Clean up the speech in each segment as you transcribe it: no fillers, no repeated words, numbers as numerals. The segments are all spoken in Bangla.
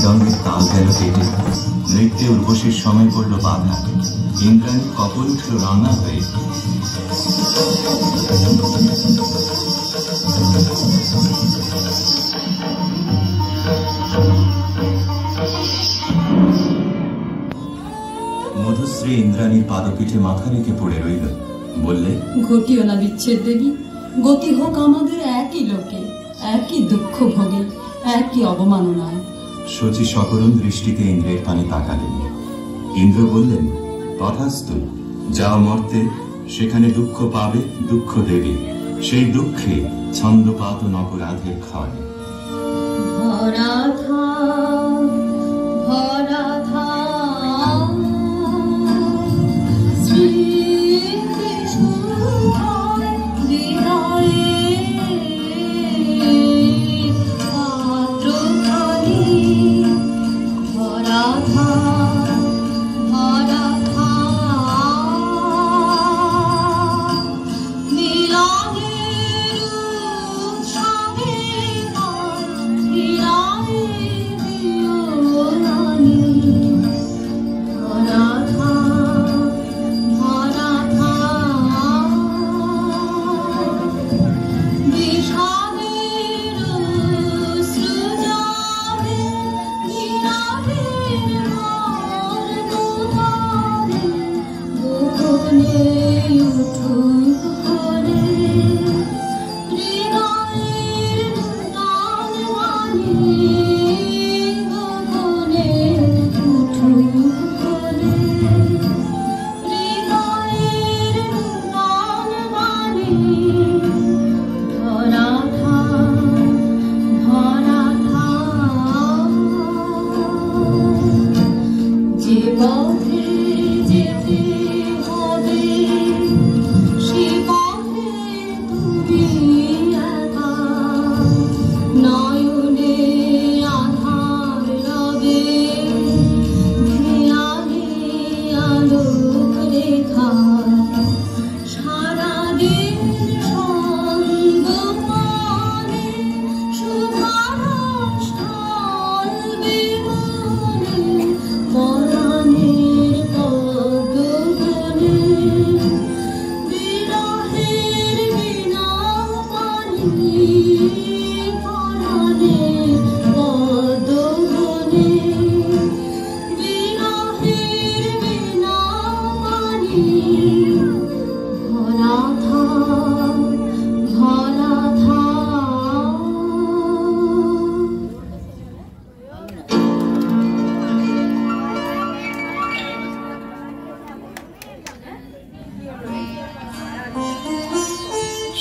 মৃদঙ্গের তাল গেল কেটে, নৃত্যে উর্বশীর সময় পড়ল বাধা, ইন্দ্রাণীর কপল উঠল রান্না হয়ে। মধুশ্রী ইন্দ্রাণীর পাদপীঠে মাথা রেখে পড়ে রইল, বললে, ঘটিও না বিচ্ছেদ দেবী, গতি হোক আমাদের একই লোকে, একই দুঃখ ভোগে, একই অবমাননায়। শচী সকরুণ দৃষ্টিতে ইন্দ্রের পানে তাকালেন। ইন্দ্র বললেন, তথাস্তু, যাও মর্তে, সেখানে দুঃখ পাবে, দুঃখ দেবে, সেই দুঃখে ছন্দপাত অপরাধের ক্ষয়।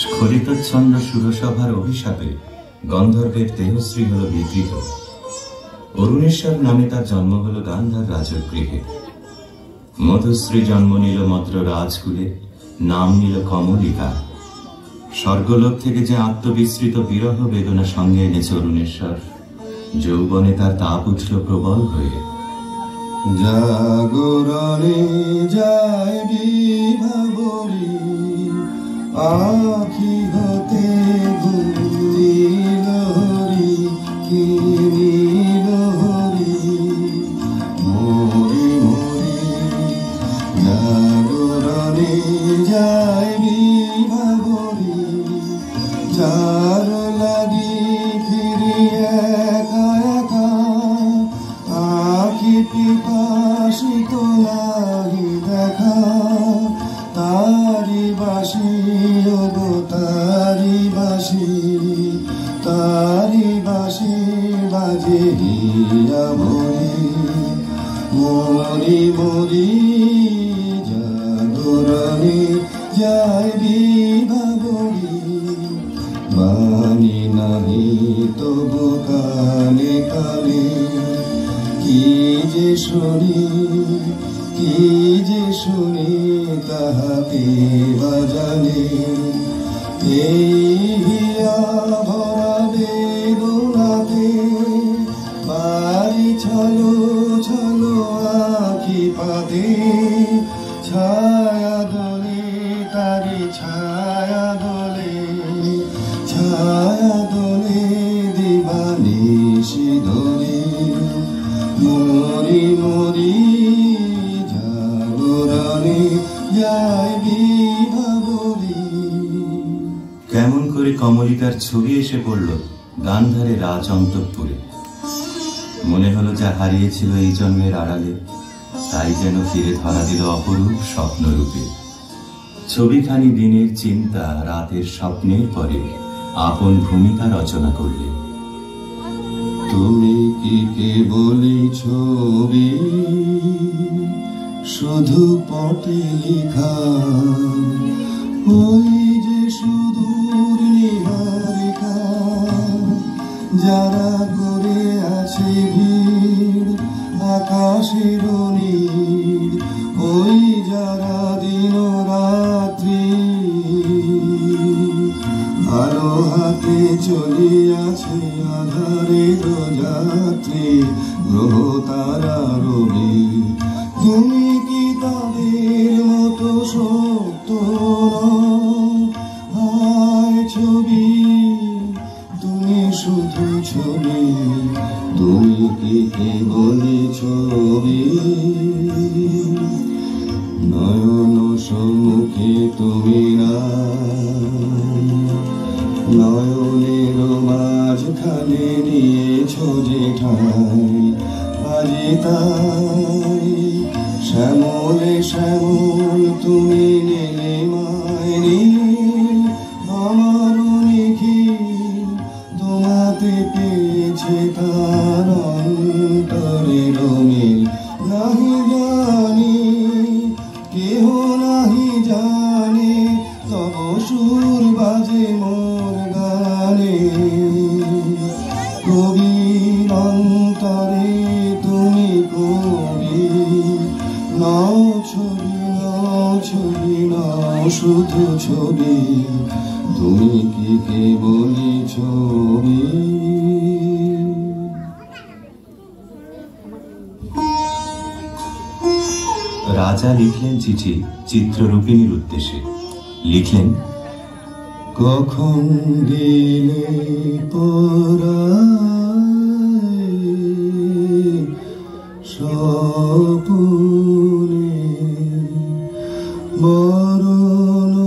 স্খলিতচ্ছন্দ সুরসভার অভিশাপে গন্ধর্বের দেহশ্রী হল বিকৃত। অরুণেশ্বর নামে তার জন্ম হল গান্ধার রাজগৃহে। মধুশ্রী জন্ম নিল মদ্র রাজকুলে, নাম নিল কমলিকা। স্বর্গলোক থেকে যে আত্মবিস্মৃত বিরহ বেদনা সঙ্গে এনেছে অরুণেশ্বর, যৌবনে তার তাপ উঠল প্রবল হয়ে। জাগরণে যায় বিভাবরী, আখি হতে গুঞ্জিলহরি, কি নীলহরি মরি মরি। জাগরণে যায় বিভাবরী, যার লাগি ফিরি একা একা, আখি পিপাসিত লাগি দেখা। তারি বাসি ওগো তারি বাসি, তারি বাসি বাজে হিয়া মরি মরি মরি। জাগরণে যায় বিভাবরী, বাণী নাহি তবু কানে কানে। কি যে শুনি, কি যে শুনি, তাহাকে বাজানে। এই হিয়া ভরা বেদনাতে বাড়ি ছলো ছলো আখি পাতে। ছায়া দোলে তারি ছায়া দোলে, ছায়া দোলে দিবানিশি ধরে। যায় বিভাবরী। কেমন করে কমলিকার ছবি এসে পড়ল গান্ধারে রাজ অন্তঃপুরে। মনে হলো যা হারিয়েছিল এই জন্মের আড়ালে তাই যেন ফিরে ধরা দিল অপরূপ স্বপ্নরূপে। ছবিখানি দিনের চিন্তা রাতের স্বপ্নের পরে আপন ভূমিকা রচনা করলে। তুমি কি কেবলই ছবি, শুধু পটে লেখা, ওই যে সুদূর নিহারিকা, যারা করে আছে ভিড় আকাশের নীল, ওই যারা দিন রাত্রি আলো হাতে চলিয়াছে আধারের যাত্রী গ্রহ তারা রবি। তুমি কি তাদের মতো সত্য নয় ছবি, তুমি শুধু ছবি, তুমি কি কেবলই ছবি। নয়ন সম্মুখে তুমি না, নয়নের মাঝখানে নিয়েছ যে ঠাই, আজি তাই শ্যামলে শ্যামল তুমি নেলে মায়নি, আমার নিখিল তোমাতে পেয়েছে তার অন্তরের মিল। নাহি জানি কেহ নাহি জানে, তব সুর বাজে মোর গানে। কবির অন্তরে তুমি কবি, নাও ছবি নাও ছবি নাও শুধু ছবি, তুমি কি কেবলই ছবি। রাজা লিখলেন চিঠি চিত্ররূপিণীর উদ্দেশ্যে। লিখলেন, কখন গেলে পরায় স্বপনে, বরণমালা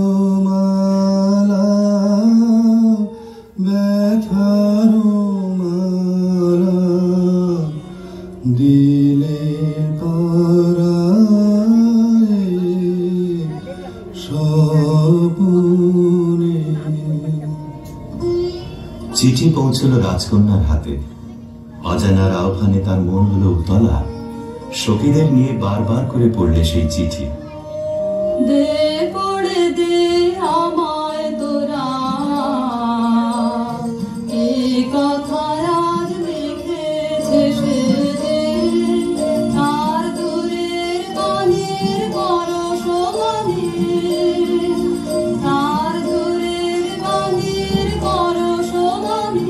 ব্যথার মালা দিলে চিঠি পৌঁছল রাজকন্যার হাতে। অজানার আহ্বানে তার মন হলো উতলা। সখীদের নিয়ে বারবার করে পড়লে সেই চিঠি। দে পড়ে দে আমায় তোরা, এই কথা আজ লিখেছে সে যে, তার দূরের গানের পরশ গানে, তার দূরের গানের পরশ গানে,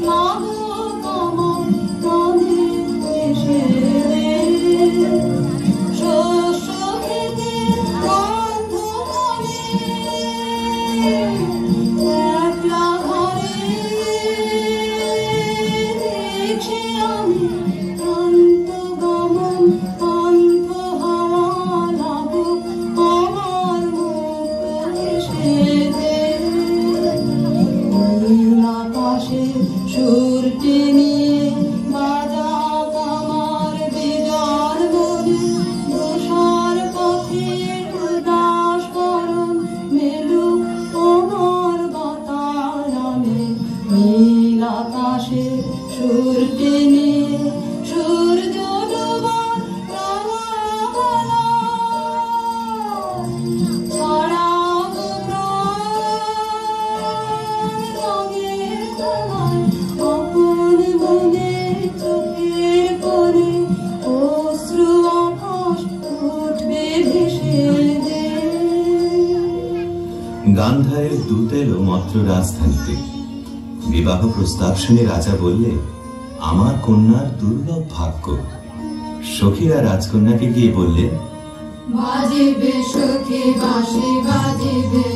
মাগো আমার গানে এসে দে। শস্য খেতে গন্ধ করে একলা ঘরে দেখছি আমি অন্ত গমন অন্ত হওয়া লাগুক আমার মুখ এসে দে। নীল আকাশে সুরটি নিয়ে বাজাক আমার বিজন মনে, ধূসর পথের উদাস করণ মেলুক আমার বাতায়নে। নীল আকাশে সুরটি নিয়ে সূর্য ডোবার রাঙা ছড়াব রঙের তলায় আপন মনে চোখের কোণে অশ্রু আকাশ উঠবে ভেসে দে। গান্ধারের দূত এলো মত্র রাজধানীতে। বিবাহ প্রস্তাব শুনে রাজা বললে, আমার কন্যার দুর্লভ ভাগ্য। সখীরা রাজকন্যাকে গিয়ে বললে, বাজিবে সখী বাঁশি বাজিবে,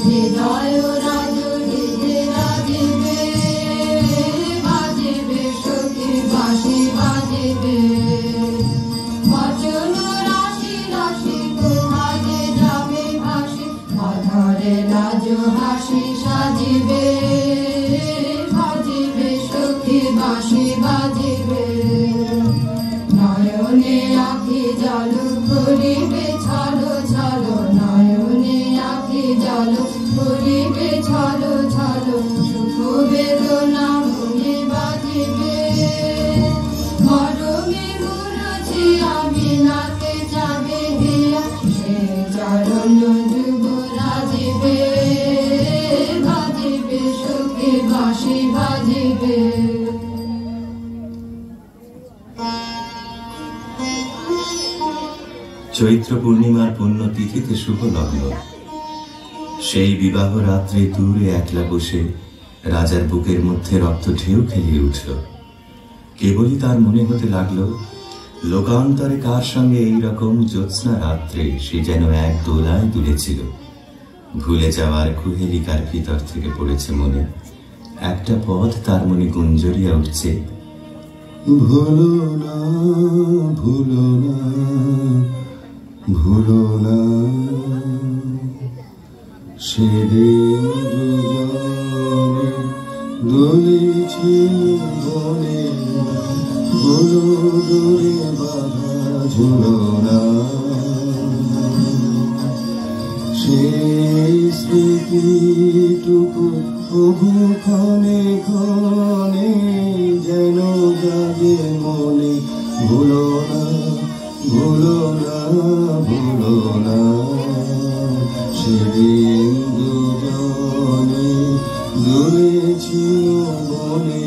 হৃদয় রাজনীতি রাজিবে। বাজিবে সখী বাঁশি বাজিবে, বচন চৈত্র পূর্ণিমার পুণ্যতিথিতে শুভ লগ্ন। সেই বিবাহ রাত্রে দূরে একলা বসে রাজার বুকের মধ্যে রক্ত ঢেউ খেলিয়ে উঠল। কেবলই তার মনে হতে লাগলো, লোকান্তরে কার সঙ্গে এইরকম জ্যোৎস্না রাত্রে সে যেন এক দোলায় দুলেছিল। ভুলে যাওয়ার কুহেলিকার ভিতর থেকে পড়েছে মনে একটা পথ, তার মনে গুঞ্জরিয়া উঠছে, ভুলো না, ভুলো না, ভুলো না, সেদিন দুজনে দুলেছিল বনে, ভুলো দূরে বাধা ঝুলো না। সেই স্মৃতিটুকু প্রভু ক্ষণে ক্ষণে যেন জাগে মনে, ভুলো না, ভুলো না, ভুলো না, সেদিন দুজনে দুলেছিল বনে।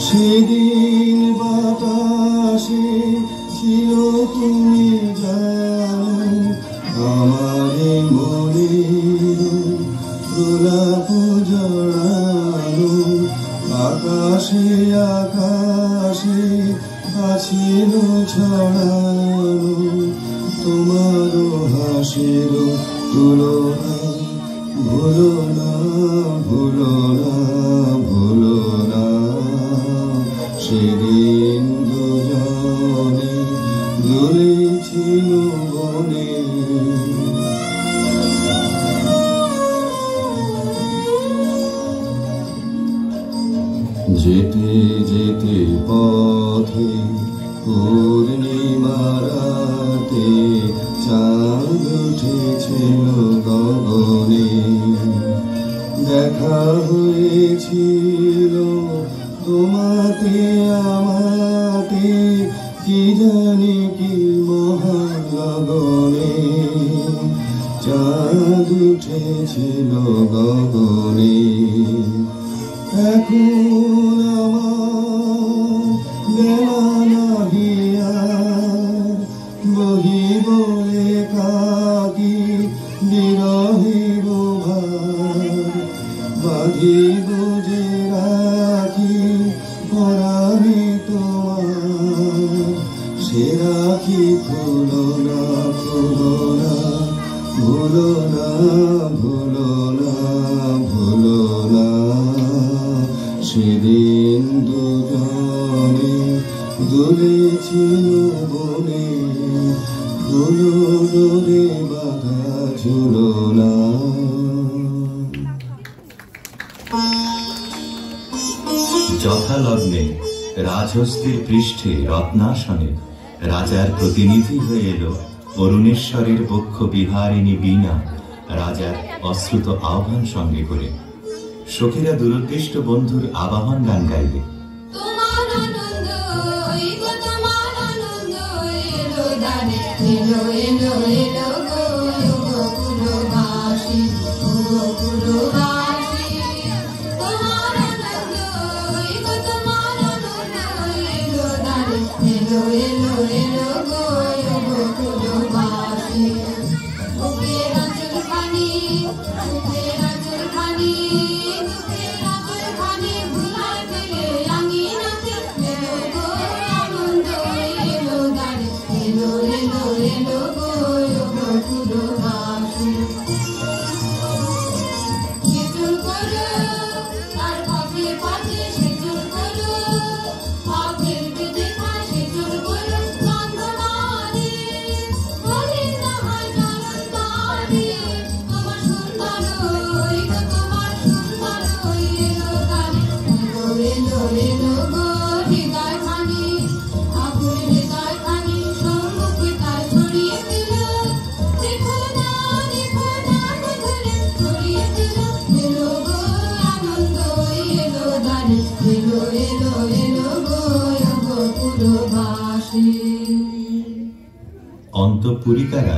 সেদিন বাতাসে ছিল তুমি জানো, আমারে মনে গোলাপ জড়ানো। আকাশে আকাশে আছিল ছড়ানো তোমারও হাসির তুলনা, ভুলো না, ভুলো না, ভুলো না, সেদিন দুজনে দুলেছিল বনে। যেতে যেতে পথে পূর্ণিমা রাতে চাঁদ উঠেছিল গগনে। দেখা হয়েছিল তোমাতে আমাতে, কি জানি কি মহাগগনে। চাঁদ উঠেছিল গগনে। এখন আমার বেলা নাহি আর, বহিব একাকী বিরহের ভার। বাঁধিব যে রাখি পরাণে তোমার, সে রাখি খুলো না, খুলো না, ভুলো না, ভুলো না, ভুলো না, সেদিন দুজনে দুলেছিল বনে, ফুলো ডোরে বাঁধা ঝুলো না। যথালগ্নে রাজহস্তির পৃষ্ঠে রত্নাসনে রাজার প্রতিনিধি হয়ে এলো অরুণেশ্বরের পক্ষ বিহারিণী বীণা, রাজার অশ্রুত আহ্বান সঙ্গে করে। সখীরা দুরদৃষ্ট বন্ধুর আবাহন গান গাইবে। অন্তঃপুরিকারা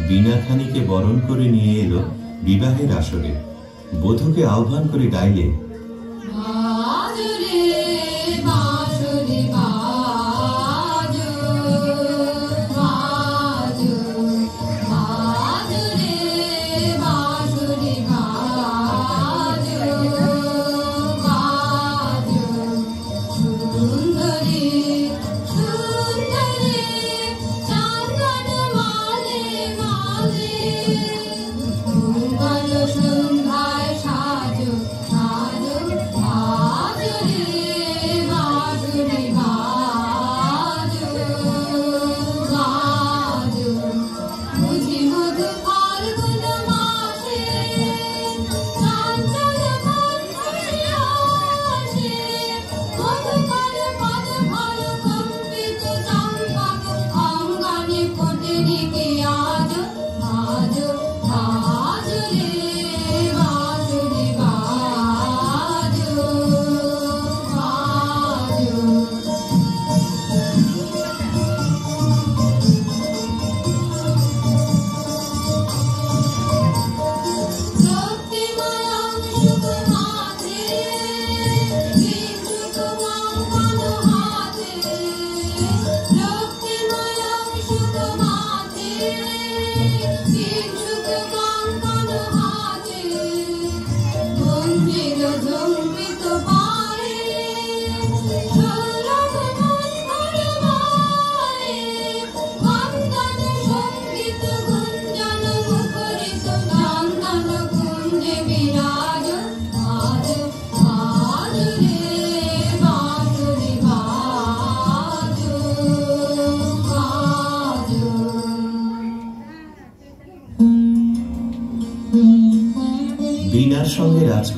বীণাখানিকে বরণ করে নিয়ে এলো বিবাহের আসরে। বধূকে আহ্বান করে গাইলে,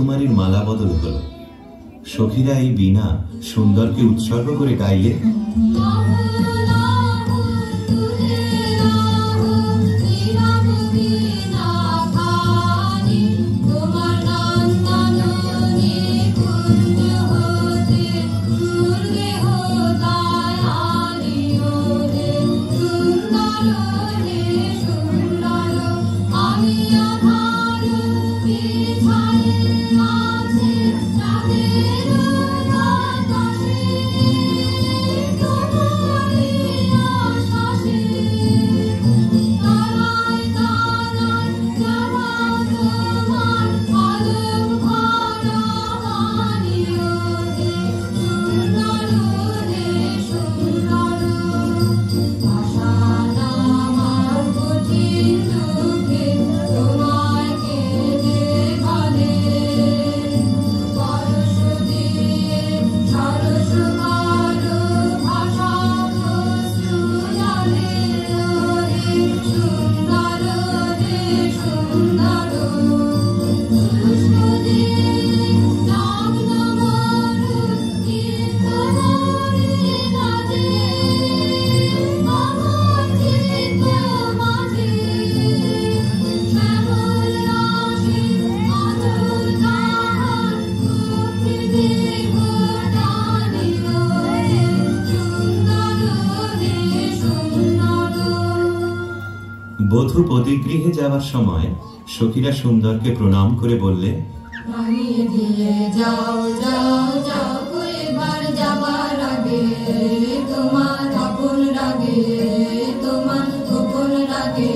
বধূমারির মালা বদল হল। সখীরা এই বীণা সুন্দরকে উৎসর্গ করে গাইলে, বধূ পতিগৃহে যাওয়ার সময় সখীরা সুন্দরকে প্রণাম করে বললে, যাও যাও যাও এবার যাবার আগে তোমার আপন রাগে, তোমার গোপন রাগে,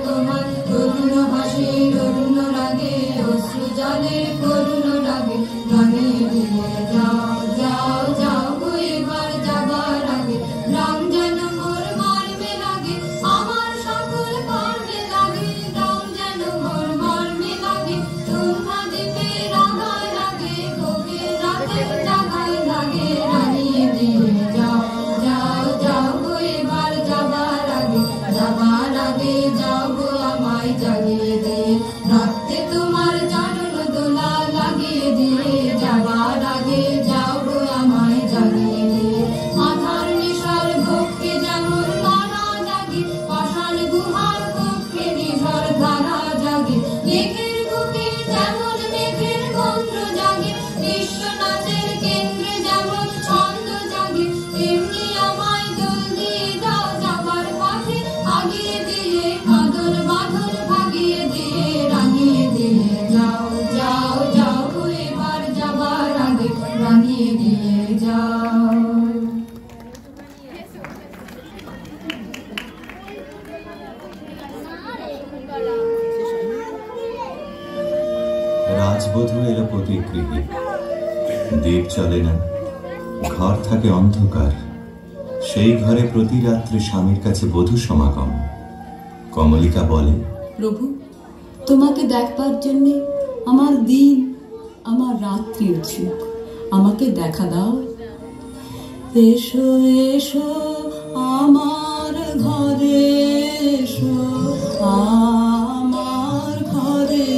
তোমার করুণ হাসির অরুণ রাগে, অশ্রু জলের করুণ রাগে রাঙিয়ে দিয়ে যাও যাও যাও এবার যাবার আগে। রাম যেন মোর মর্মে লাগে, আমার সকল কর্মে লাগে, রাম যেন মোর মর্মে লাগে, তোমরা দিবে রাগায় লাগে, ভোগের রাতে জাগায় লাগে, রাঙিয়ে দিয়ে যাও যাও যাও এবার যাবার আগে, যাবার আগে যাও গো আমায় জাগিয়ে দিয়ে, রাতে তোমার চরণ দোলা লাগিয়ে দিয়ে, যাবার আগে যাও গো আমায় জাগিয়ে দিয়ে। আধার নিশার ভক্তি যেমন তারা জাগে, পাষাণ গুহার কক্ষে নিঝর ধারা জাগে, মেঘের বুকে যেমন মেঘের গন্ধ জাগে, বিশ্ব নাচের কেন্দ্রে যেমন ছন্দ জাগে, তেমনি আমায় দোল দিয়ে যাও যাবার পথে, আগিয়ে দিয়ে কাঁদন বাঁধন ভাগিয়ে দিয়ে, রাঙিয়ে দিয়ে যাও যাও যাও এবার যাবার আগে, রাঙিয়ে দিয়ে যাও। রাজবধূ এলো পতিগৃহে। দীপ চলে না, ঘর থাকে অন্ধকার। সেই ঘরে প্রতি রাত্রে স্বামীর কাছে বধূ সমাগম। কমলিকা বলে, প্রভু, তোমাকে দেখবার জন্যে আমার দিন আমার রাত্রি উৎসুক, আমাকে দেখা দাও। এসো এসো আমার ঘরে, এসো আমার ঘরে,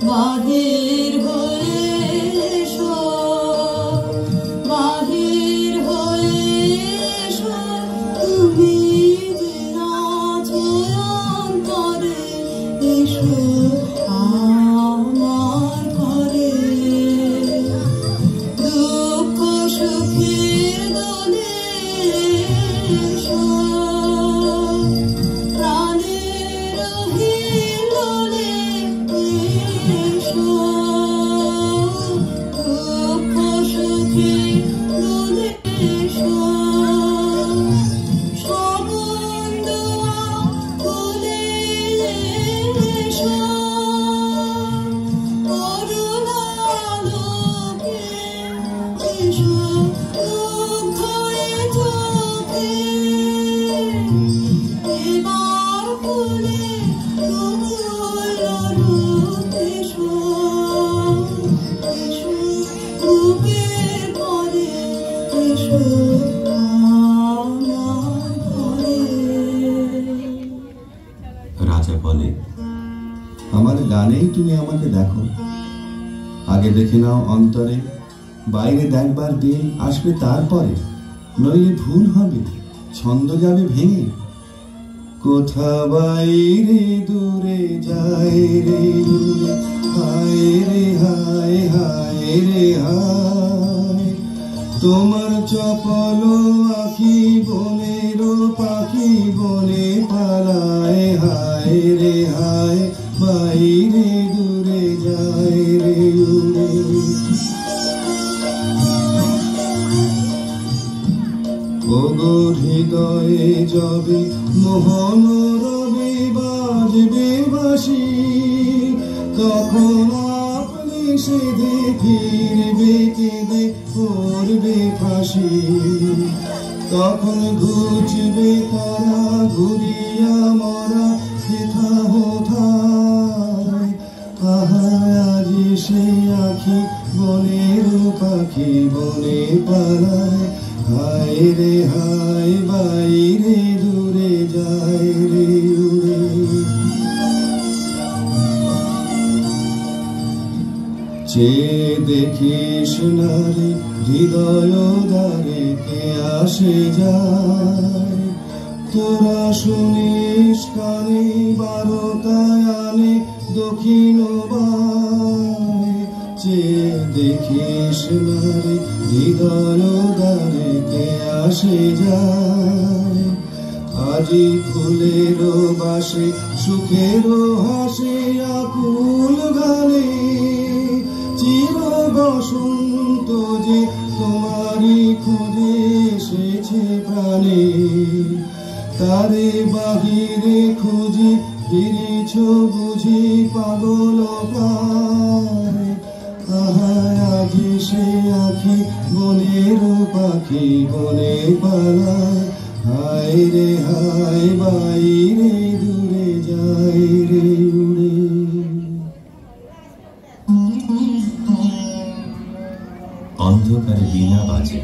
বাহির হয়ে এসো, বাহির হয়ে এসো, তুমি যে আছো অন্তরে, এসো আমার ঘরে। দুঃখ সুখের দোলে এসো, প্রাণে ক্ষণেই তুমি আমাকে দেখো। আগে দেখে নাও অন্তরে, বাইরে দেখবার দিন আসবে তারপরে, নইলে ভুল হবে, ছন্দ যাবে ভেঙে। কোথা বাইরে দূরে যায় রে দূরে, হায় রে হায় হায় রে হায়, তোমার চপল আখি বনের পাখি বনে পালায়, হায় রে হায় বাইরে দূরে যায় রে উড়ে। ওগো হৃদয়ে যবে মোহন রবে বাজবে বাঁশি, তখন আপনি সেধে ফিরবে কেঁদে করবে ফাঁসি। তখন ঘুচবে তারা ঘুরিয়া মরা হেথা হোথায়, আজ সে আখি বনের পাখি বনে পালায়, হায় রে হায় বাইরে দূরে যায় রে উড়ে। চেয়ে দেখিস না রে হৃদয় দ্বারে কে আসে যায়, তোরা শুনিস কানে বারোটায় আনে দক্ষিণ বায়। চেয়ে দেখিস না রে হৃদয় দ্বারে কে আসে যায়, আজি ফুলের বাসে সুখের হাসে আকুল গানে, চির বসন্ত যে তোমারই খুঁজে এসেছে প্রাণে। তারে বাহিরে খুঁজি ফিরেছ বুঝি পাগল পায়, আজি সে আখি বনের পাখি বনে পালায়, হায় রে হায় বাইরে দূরে যায় রে উড়ে। অন্ধকারে বীণা বাজে,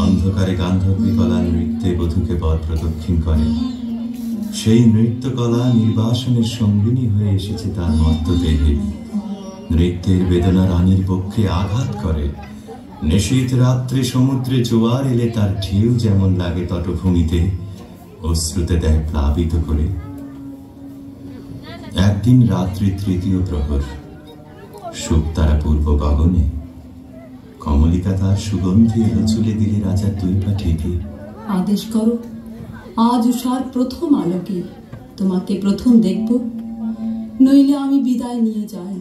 অন্ধকারে গান্ধর্বী কলা নৃত্যে বধূকে পথ প্রদক্ষিণ করে। সেই নৃত্যকলা নির্বাসনের সঙ্গিনী হয়ে এসেছে তার মর্ত দেহে। নৃত্যের বেদনা রানীর পক্ষে আঘাত করে। নিশীথ রাত্রে সমুদ্রে জোয়ার এলে তার ঢেউ যেমন লাগে তটভূমিতে, অশ্রুতে দেয় প্লাবিত করে। একদিন রাত্রি তৃতীয় প্রহর, শুকতারা পূর্ব গগনে, কমলিকা তার সুগন্ধি এলো চুলে দিলে রাজার দুই পা ঠেকে। আদেশ করো, আজ উষার প্রথম আলোকে তোমাকে প্রথম দেখব, নইলে আমি বিদায় নিয়ে যাই,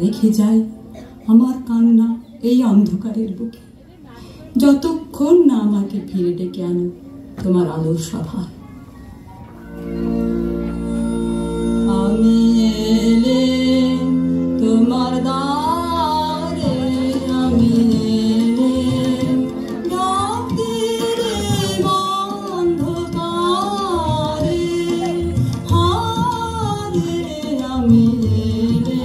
রেখে যাই আমার কান্না এই অন্ধকারের বুকে, যতক্ষণ না আমাকে ফিরে ডেকে আনো তোমার আলোর সভায়। আমি এলে তোমার দ্বারে, আমি এলে রাত্রিরে অন্ধকারে, হারে আমি এলে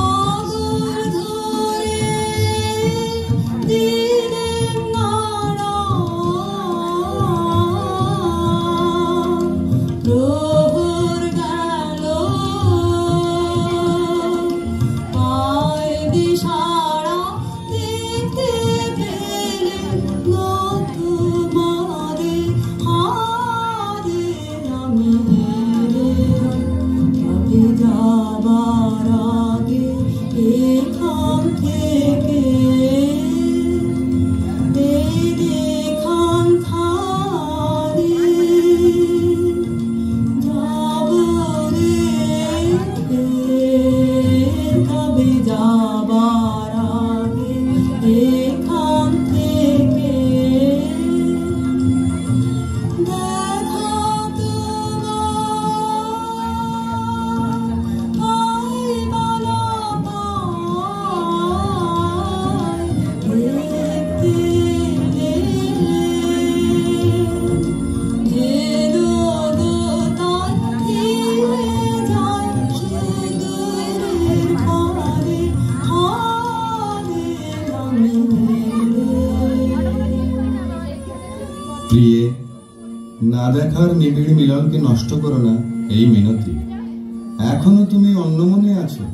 আদর ধরে দিলেম নাড়া, প্রহর গেল পায় দিশারা, দেখতে পেলেম না তোমারে, হারে আমি এলে তবে যাবার আগে এখান থেকে এখান থারে যাব রে, তবে যাবার আগে এখান থেকে দেখা তোমার পাইবানা পায়, দেখতে যে রোদতায় ফিরে যায় সুদূরের পারে, হারে আমি এলে। প্রিয়ে, না দেখার নিবিড় মিলনকে নষ্ট করো না, এই মিনতি। এখনো তুমি অন্য মনে আছো,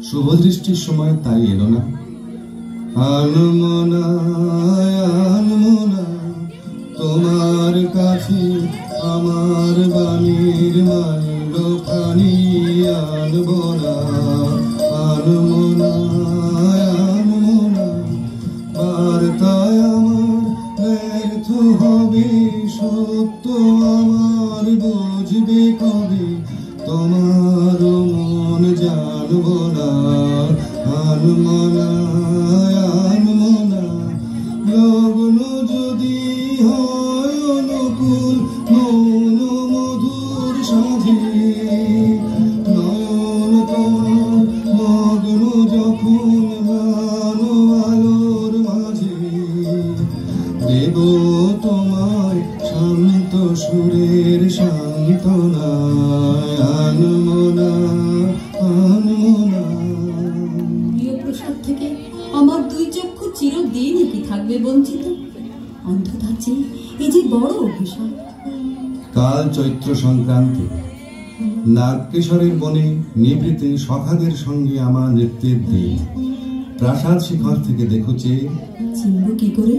শুভ দৃষ্টির সময় তাই এলো না। আনমনা আনমনা তোমার কাছে আমার বাণীর মাল্য খানি আনব না। আনমনা আনমনা বার্তায় আমার ব্যর্থ হবে, সত্য আমার বুঝবে কবে, তোমার মন জানব না। আনমনা আনমনা লগ্ন যদি হয় অনুকূল মৌন মধুর সাজে, নয়ন তোমার মগ্ন যখন গান আলোর মাঝে, দেব তোমায় শান্ত সুরের সান্ত্বনায়। আনমনা আনমনা। প্রিয় প্রসাদ থেকে আমার দুই চক্ষু চিরদিনই কি থাকবে বঞ্চিত? অন্ধতার চেয়ে এই যে বড় অভিশাপ। কাল চৈত্র সংক্রান্তি, নাগকেশরের বনে নিভৃতে সখাদের সঙ্গে আমার নৃত্যের দিন। প্রাসাদ শিখর থেকে দেখো চেয়ে চিনব কি করে?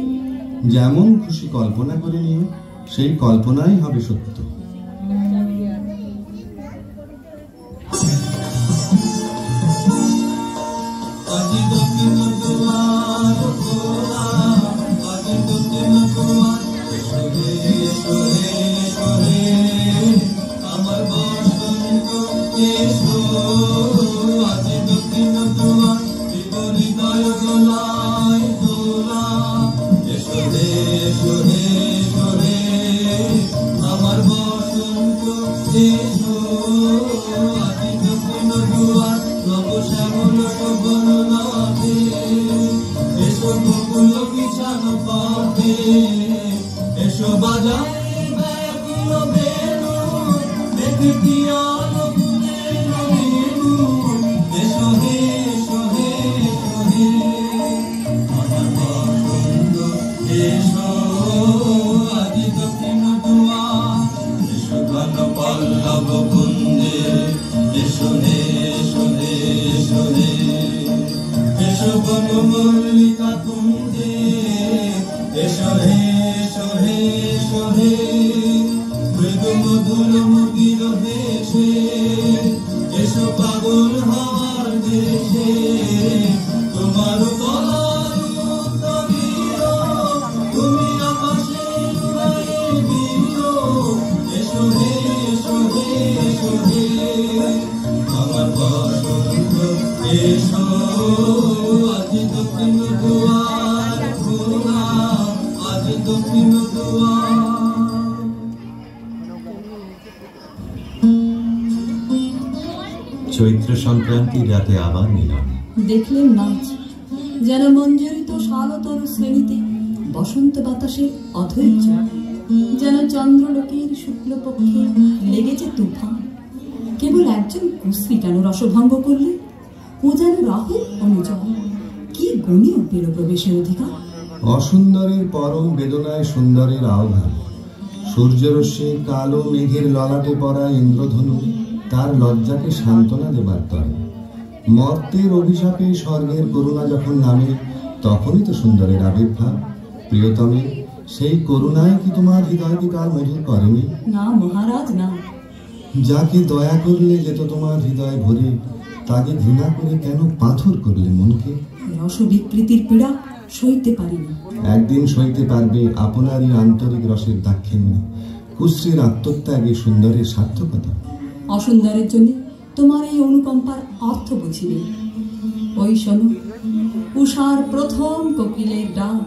যেমন খুশি কল্পনা করে নিও, সেই কল্পনাই হবে সত্য। চৈত্র সংক্রান্তির রাতে আবার মিলন। দেখলেন নাচ, যেন মঞ্জরিত শালতর শ্রেণীতে বসন্ত বাতাসের অধৈর্য, যেন চন্দ্রলোকের শুক্লপক্ষে লেগেছে তুফান। কেবল একজন কুশ্রী কেন রসভঙ্গ করলে? ও যেন রাহুল অনুজয়, কি গুণীয় পেল প্রবেশের অধিকার। অসুন্দরের পরম বেদনায় সুন্দরের আহ্বান। সূর্যরশ্মি কালো মেঘের ললাটে পড়া ইন্দ্রধনু তার লজ্জাকে সান্ত্বনা দেবার তরে। মর্তের অভিশাপে স্বর্গের করুণা যখন নামে, তখনই তো সুন্দরের আবির্ভাব। প্রিয়তমে, সেই করুণায় কি তোমার হৃদয়কে কাল মধুর করেনি? না মহারাজ, না। যাকে দয়া করলে যেত তোমার হৃদয় ভরে, তাকে ঘৃণা করে কেন পাথর করলে মনকে? রস বিকৃতির পীড়া সইতে পারিনি। একদিন সইতে পারবে আপনারই আন্তরিক রসের দাক্ষিণ্যে, কুশ্রীর আত্মত্যাগে সুন্দরের সার্থকতা। অসুন্দরের জন্য তোমার এই অনুকম্পার অর্থ বুঝিবে। ওই শোনো, উষার প্রথম কোকিলের ডাক,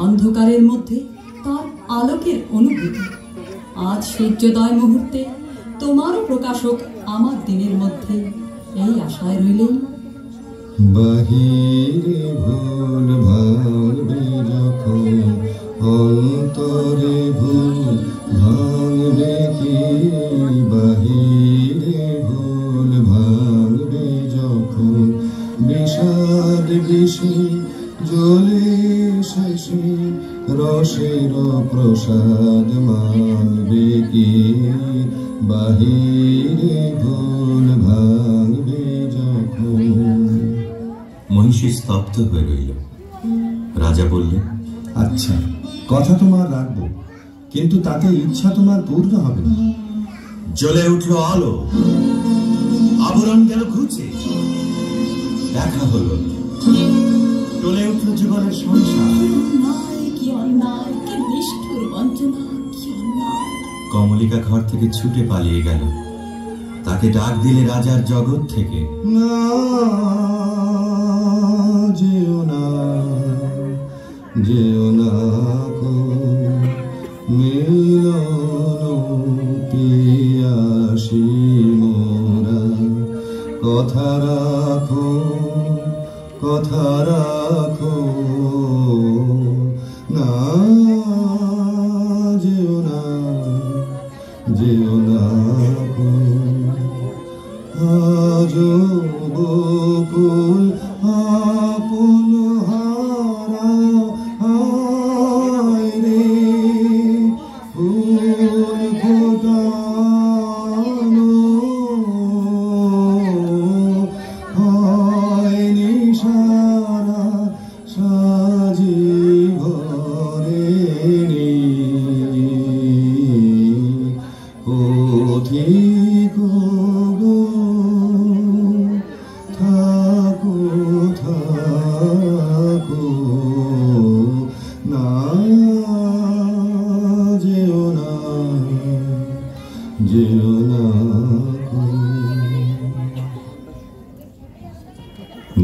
অন্ধকারের মধ্যে তার আলোকের অনুভূতি। আজ সূর্যোদয় মুহূর্তে তোমারও প্রকাশক আমার দিনের মধ্যে, এই আশায় রইলেন। বাহিরে ভুল ভাঙবে যখন, অন্তরে ভুল ভাঙবে কি? বাহিরে ভুল ভাঙবে যখন, বিষাদ বিষে জ্বলে শেষে রসের প্রসাদ মানবে কি? বাহিরে ভুল মহিষী স্তব্ধ হয়ে রইল। রাজা বললেন, আচ্ছা, কথা তোমার রাখবো, কিন্তু তাতে ইচ্ছা তোমার পূর্ণ হবে না। জ্বলে উঠল আলো, আবরণ গেল ঘুচে, দেখা হলো, টলে উঠল জীবনের সংসার। কি অন্যায়, কি নিষ্ঠুর বঞ্চনা, কি অন্যায়। কমলিকা ঘর থেকে ছুটে পালিয়ে গেল। তাকে ডাক দিলে রাজার জগৎ থেকে, না যেও না, যেও না গো মিলন পিয়াসী মোরা, কথা রাখো, কথা রাখো, না যেও না, যেও না গো। আজো বকুল আপন হারা, হায় রে ফুল ফোটানো, হয় নিশারা সাজি ঘরে নি, পথিক গো থাকো, থাকো, না যেও না, যেও না গো।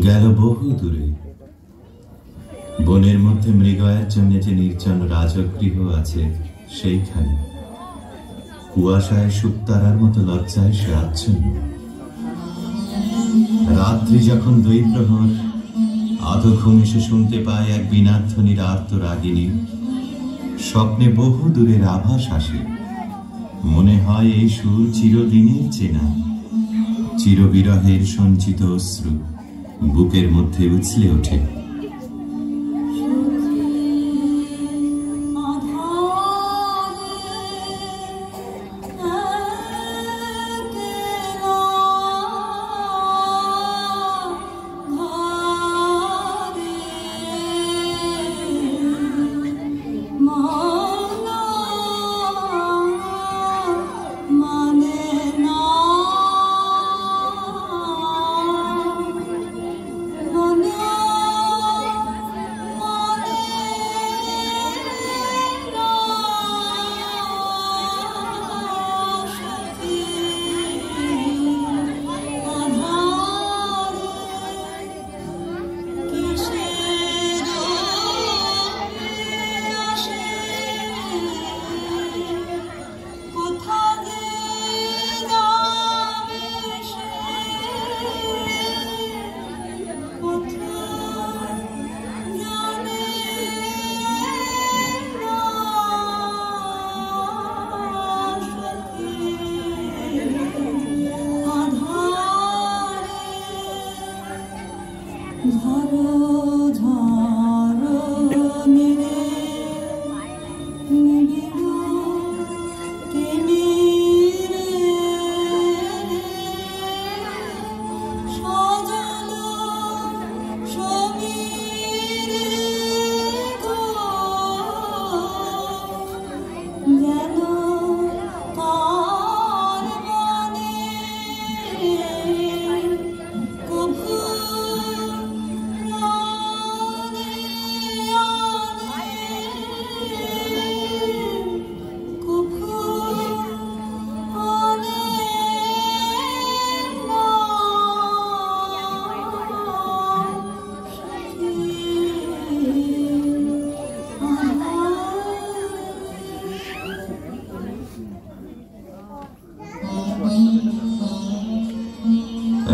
গেল বহু দূরে। বনের মধ্যে মৃগয়ার জন্য যে নির্জন রাজগৃহ আছে, সেইখানে কুয়াশায় শুকতারার মতো লজ্জায় সে আচ্ছন্ন। রাত্রি যখন 2 প্রহর, আধো ঘুমে সে শুনতে পায় এক বীণাধ্বনির আর্ত রাগিনী। স্বপ্নে বহু দূরের আভাস আসে, মনে হয় এই সুর চিরদিনের চেনা। চিরবিরহের সঞ্চিত অশ্রু বুকের মধ্যে উছলে ওঠে।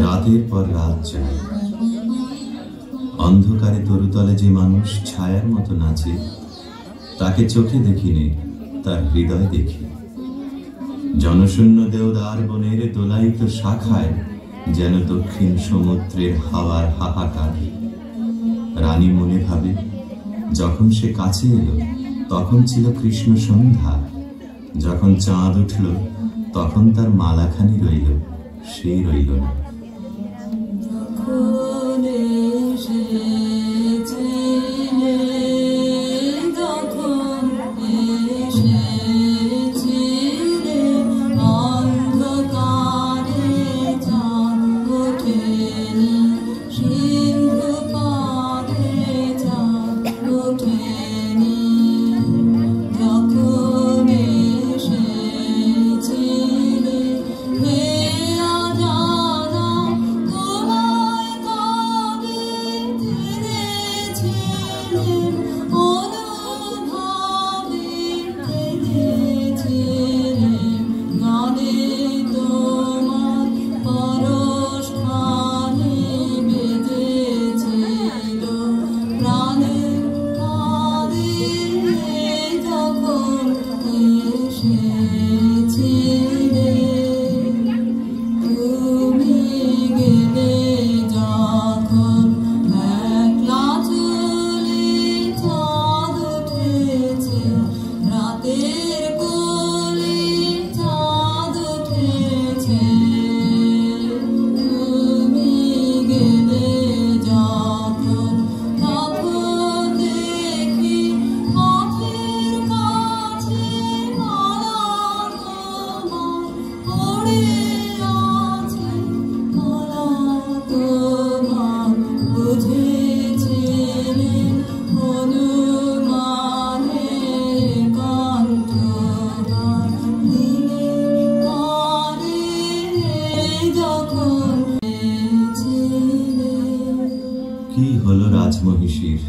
রাতের পর রাত যায়। অন্ধকারে তরুতলে যে মানুষ ছায়ার মতো নাচে, তাকে চোখে দেখিনি, তার হৃদয় দেখি। জনশূন্য দেওদার বনের দোলায়িত শাখায় যেন দক্ষিণ সমুদ্রের হাওয়ার হাহাকার। রানী মনে ভাবে, যখন সে কাছে এলো তখন ছিল কৃষ্ণ সন্ধ্যা, যখন চাঁদ উঠল তখন তার মালাখানি রইল, সেই রইল না। যখন কি হলো রাজমহিষীর?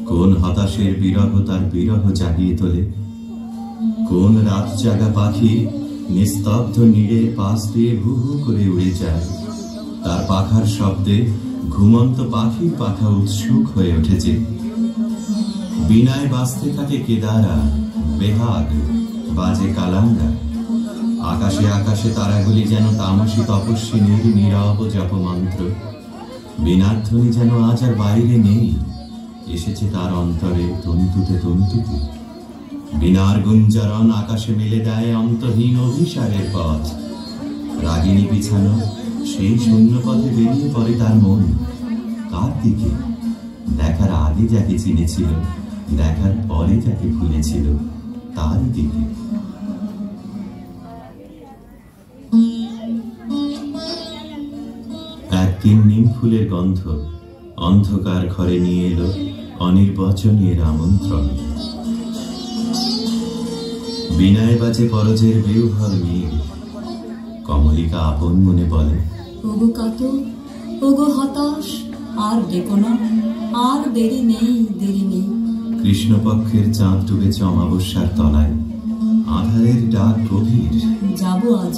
কোন হতাশের বিরহ তার বিরহ জাগিয়ে তোলে? কোন রাত জাগা পাখি নিস্তব্ধ নীড়ের পাশ দিয়ে হু হু করে উড়ে যায়? তার পাখার শব্দে ঘুমন্ত পাখির পাখা উৎসুক হয়ে উঠেছে। বিনায় বাজতে থাকে কেদারা, বেহাগ, বাজে কালাঙ্গা। আকাশে আকাশে তারাগুলি যেন তামসী তপস্বিনীর নীরব জপমন্ত্র। বীণার ধ্বনি যেন আজ আর বাইরে নেই, এসেছে তার অন্তরে তন্তুতে তন্তুতে। বীণার গুঞ্জরণ আকাশে মেলে দেয় অন্তহীন অভিসারের পথ। রাগিনী বিছানো সেই শূন্য পথে বেরিয়ে পড়ে তার মন। কার দিকে? দেখার আগে যাকে চিনেছিল, দেখার পরে যাকে ভুলেছিল, তার দিকে। একদিন নিম ফুলের গন্ধ অন্ধকার ঘরে নিয়ে এলো অনির্বচনীয় আমন্ত্রণ। বিনায় বাজে পরজের বেউঘর মেঘ। কমলিকা আপন মনে বলে, ওগো কাতর, ওগো হতাশ, আর ডেকো না, আর দেরি নেই, দেরি নেই। কৃষ্ণপক্ষের চাঁদ ডুবেছে অমাবস্যার তলায়, আধারের ডাক গভীর। যাব আজ,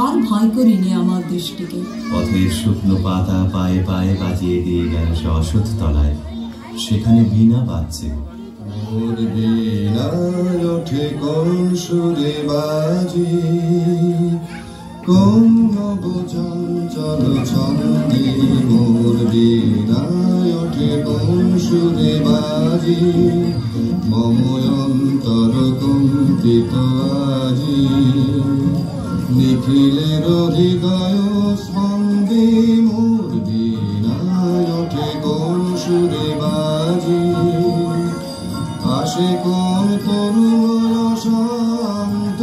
আর ভয় করিনি আমার দৃষ্টিকে। পথের শুকনো পাতা পায়ে পায়ে বাজিয়ে দিয়ে গেল সে অসৎ তলায়। সেখানে বীণা বাজছে। মোর বীণায় ওঠে কোন সুরে বাজি, কোন নব চঞ্চল ছন্দে। মোর বীণায় ওঠে কোন সুরে বাজি, মম অন্তর কম্পিত আজি। নিখিলের হৃদয় স্পন্দে মোর বীণায় ওঠে কোন সুরে বাজি। আসে কোন তরুণ শান্ত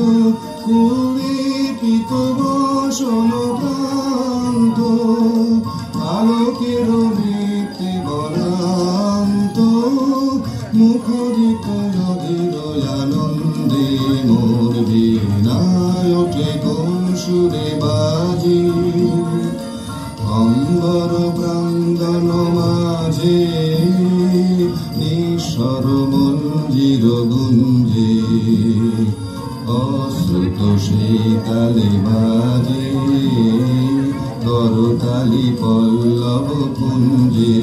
কুড়ি পিত বসন প্রান্ত, আলোকের বৃত্তি বরান্ত, মুখরিত অধীর আনন্দে। মোর বীণায় ওঠে কোন সুরে বাজি, অম্বর প্রাঙ্গণ মাঝে নিঃস্বর মঞ্জির গুঞ্জে। অশ্রুত সেই তালে বাজে করতালি পল্লব কুঞ্জে।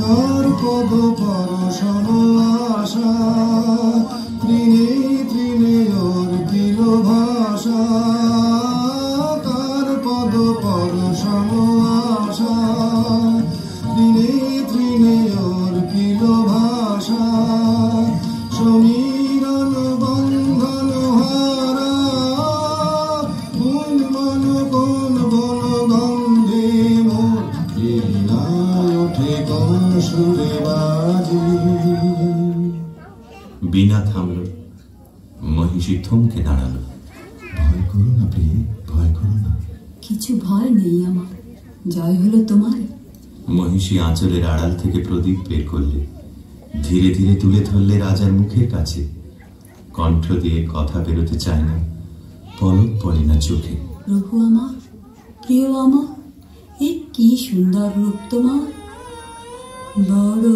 কার পদ পরশন আশা, তৃণে তৃণে অর্পিল ভাষা। কার পদ পরশন আশা, তৃণে তৃণে অর্পিল ভাষা। সমীরণ বন্ধন হারা, উন্মন কোন বন গন্ধে। মোর বীণায় ওঠে কোন সুরে বাজি। বীণা থামল। মহিষী থমকে দাঁড়ালো। ভয় করো না প্রিয়ে, ভয় করো না। কিছু ভয় নেই আমার, জয় হলো তোমার। মহিষী আঁচলের আড়াল থেকে প্রদীপ বের করলে, ধীরে ধীরে তুলে ধরলে রাজার মুখের কাছে। কণ্ঠ দিয়ে কথা বেরোতে চায় না, পলক পড়ে না চোখে। প্রভু আমার, প্রিয় আমার, এ কি সুন্দর রূপ তোমার। বড়